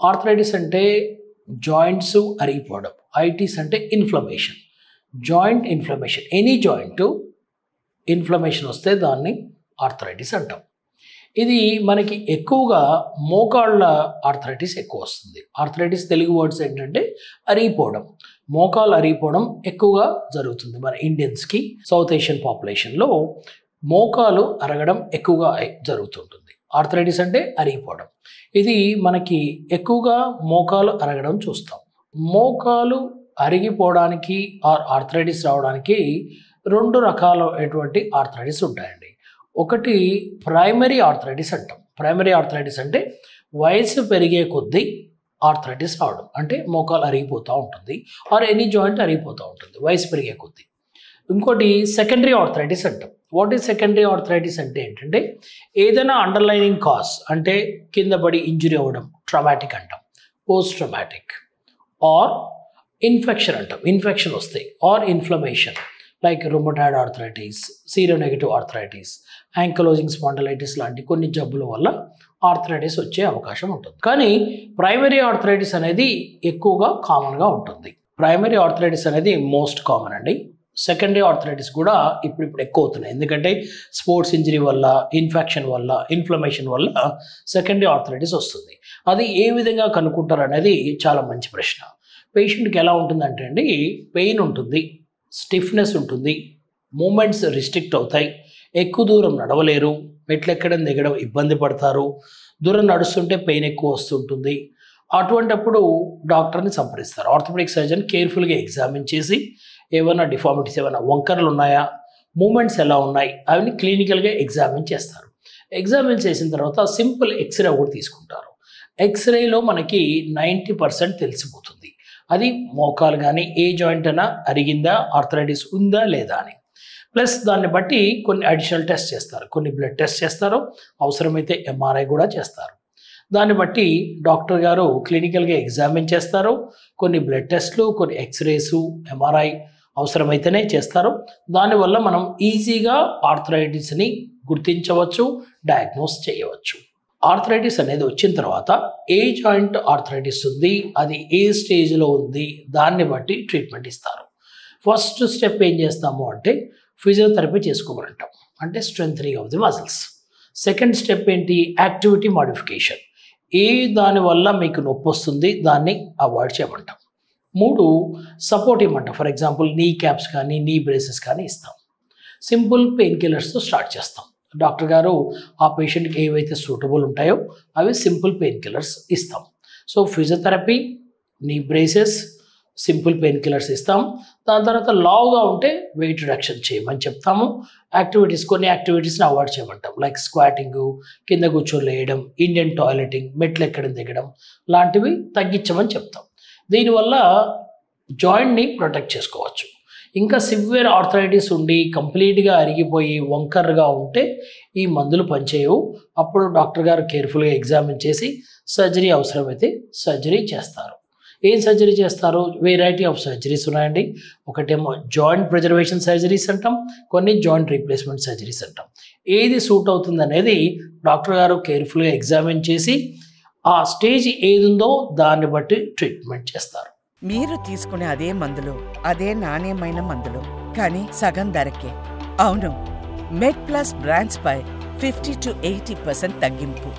Arthritis అంటే joints అరిగిపోవడం. ఐటిస్ అంటే inflammation. Joint inflammation. Any joint inflammation వస్తే దాన్ని ఆర్థరైటిస్ అంటాం. ఇది మనకి ఎక్కువగా మోకాళ్ళ ఆర్థరైటిస్ ఎక్కువ వస్తుంది. ఆర్థరైటిస్ తెలుగు వర్డ్స్ ఏంటంటే అరిగిపోవడం. మోకాలు అరిగిపోవడం ఎక్కువగా జరుగుతుంది మన ఇండియన్స్కి. సౌత్ ఏషియన్ పాపులేషన్లో మోకాలు అరగడం ఎక్కువగా జరుగుతుంటుంది. ఆర్థరైటిస్ అంటే అరిగిపోవడం. ఇది మనకి ఎక్కువగా మోకాలు అరగడం చూస్తాం. మోకాలు అరిగిపోవడానికి ఆర్థరైటిస్ రావడానికి 2 రకాలైనటువంటి ఆర్థరైటిస్ ఉంటాయండి. ఒకటి ప్రైమరీ ఆర్థరైటిస్ అంటాం. ప్రైమరీ ఆర్థరైటిస్ అంటే వయసు పెరిగే కొద్దీ ఆర్థరైటిస్ రావడం, అంటే మోకాలు అరిగిపోతూ ఉంటుంది ఆర్ ఎనీ జాయింట్ అరిగిపోతూ ఉంటుంది వయసు పెరిగే కొద్దీ. ఇంకోటి సెకండరీ ఆర్థరైటిస్ అంటాం. వాట్ ఈజ్ సెకండరీ ఆర్థరైటిస్ అంటే ఏంటంటే ఏదైనా అండర్లైనింగ్ కాజ్, అంటే కింద పడి ఇంజురీ అవ్వడం, ట్రామాటిక్ అంటాం, పోస్ట్ ట్రామాటిక్, ఆర్ ఇన్ఫెక్షన్ అంటాం, ఇన్ఫెక్షన్ వస్తాయి, or inflammation like rheumatoid arthritis, seronegative arthritis, ankylosing spondylitis లాంటి కొన్ని జబ్బుల వల్ల ఆర్థరైటిస్ వచ్చే అవకాశం ఉంటుంది. కానీ ప్రైమరీ ఆర్థరైటిస్ అనేది ఎక్కువగా కామన్గా ఉంటుంది. ప్రైమరీ ఆర్థరైటిస్ అనేది మోస్ట్ కామన్ అండి. సెకండరీ ఆర్థరైటిస్ కూడా ఇప్పుడు ఎక్కువ అవుతున్నాయి. ఎందుకంటే స్పోర్ట్స్ ఇంజరీ వల్ల, ఇన్ఫెక్షన్ వల్ల, ఇన్ఫ్లమేషన్ వల్ల సెకండరీ ఆర్థరైటిస్ వస్తుంది. అది ఏ విధంగా కనుక్కుంటారు అనేది చాలా మంచి ప్రశ్న. పేషెంట్కి ఎలా ఉంటుందంటే అండి, పెయిన్ ఉంటుంది, స్టిఫ్నెస్ ఉంటుంది, మూమెంట్స్ రిస్ట్రిక్ట్ అవుతాయి, ఎక్కువ దూరం నడవలేరు, మెట్లు ఎక్కడం దిగడం ఇబ్బంది పడతారు, దూరం నడుస్తుంటే పెయిన్ ఎక్కువ వస్తుంటుంది. అటువంటప్పుడు డాక్టర్ని సంప్రదిస్తారు. ఆర్థోపెడిక్ సర్జన్ కేర్ఫుల్గా ఎగ్జామిన్ చేసి ఏమైనా డిఫార్మిటీస్, ఏమైనా వంకరలు ఉన్నాయా, మూమెంట్స్ ఎలా ఉన్నాయి, అవన్నీ క్లినికల్గా ఎగ్జామిన్ చేస్తారు. ఎగ్జామిన్ చేసిన తర్వాత సింపుల్ ఎక్స్రే ఒకటి తీసుకుంటారు. ఎక్స్రేలో మనకి 90% తెలిసిపోతుంది అది మోకాలు కానీ ఏ జాయింట్ అయినా అరిగిందా, ఆర్థరైటిస్ ఉందా లేదా అని. ప్లస్ దాన్ని బట్టి కొన్ని అడిషనల్ టెస్ట్ చేస్తారు, కొన్ని బ్లడ్ టెస్ట్ చేస్తారు, అవసరమైతే ఎంఆర్ఐ కూడా చేస్తారు. దాన్ని బట్టి డాక్టర్ గారు క్లినికల్గా ఎగ్జామిన్ చేస్తారు. కొన్ని బ్లడ్ టెస్ట్లు, కొన్ని ఎక్స్రేసు, ఎంఆర్ఐ అవసరమైతేనే చేస్తారు. దానివల్ల మనం ఈజీగా ఆర్థరైటిస్ని గుర్తించవచ్చు, డయాగ్నోస్ చేయవచ్చు. ఆర్థరైటిస్ అనేది వచ్చిన తర్వాత ఏ జాయింట్ ఆర్థరైటిస్ ఉంది, అది ఏ స్టేజ్లో ఉంది, దాన్ని బట్టి ట్రీట్మెంట్ ఇస్తారు. ఫస్ట్ స్టెప్ ఏం చేస్తాము అంటే ఫిజియోథెరపీ చేసుకోమంటాం, అంటే strengthening of the muscles. Second step ఏంటి, యాక్టివిటీ మాడిఫికేషన్. ఏ దానివల్ల మీకు నొప్పి వస్తుంది దాన్ని అవాయిడ్ చేయమంటాం. 3 సపోర్ట్ ఇవ్వమంటాం. ఫర్ ఎగ్జాంపుల్ నీ క్యాప్స్ కానీ నీ బ్రేసెస్ కానీ ఇస్తాం. సింపుల్ పెయిన్ కిల్లర్స్తో స్టార్ట్ చేస్తాం. డాక్టర్ గారు ఆ పేషెంట్కి ఏవైతే సూటబుల్ ఉంటాయో అవి సింపుల్ పెయిన్ కిల్లర్స్ ఇస్తాం. సో ఫిజియోథెరపీ, నీ బ్రేసెస్, సింపుల్ పెయిన్ కిల్లర్స్ ఇస్తాం. దాని తర్వాత లావుగా ఉంటే వెయిట్ రిడక్షన్ చేయమని చెప్తాము. యాక్టివిటీస్, కొన్ని యాక్టివిటీస్ని అవాయిడ్ చేయమంటాం, లైక్ స్క్వాటింగ్, కింద కూర్చొని లేయడం, ఇండియన్ టాయిలెటింగ్, మెట్లు ఎక్కడం దిగడం లాంటివి తగ్గించమని చెప్తాం. దీనివల్ల జాయింట్ని ప్రొటెక్ట్ చేసుకోవచ్చు. ఇంకా సివియర్ ఆర్థరైటిస్ ఉండి కంప్లీట్గా అరిగిపోయి వంకర్గా ఉంటే ఈ మందులు పనిచేయవు. అప్పుడు డాక్టర్ గారు కేర్ఫుల్గా ఎగ్జామిన్ చేసి సర్జరీ అవసరమైతే సర్జరీ చేస్తారు. ఏం సర్జరీ చేస్తారు, వెరైటీ ఆఫ్ సర్జరీస్ ఉన్నాయండి. ఒకటేమో జాయింట్ ప్రిజర్వేషన్ సర్జరీస్ అంటాం, కొన్ని జాయింట్ రీప్లేస్మెంట్ సర్జరీస్ అంటాం. ఏది సూట్ అవుతుంది అనేది డాక్టర్ గారు కేర్ఫుల్గా ఎగ్జామిన్ చేసి ఆ స్టేజ్ ఏది ఉందో దాన్ని బట్టి ట్రీట్మెంట్ చేస్తారు. మీరు తీసుకునే అదే మందులు, అదే నాణ్యమైన మందులు, కానీ సగం ధరకే. అవును, మెడ్ ప్లస్ బ్రాండ్స్ పై 50 to 80% తగ్గింపు.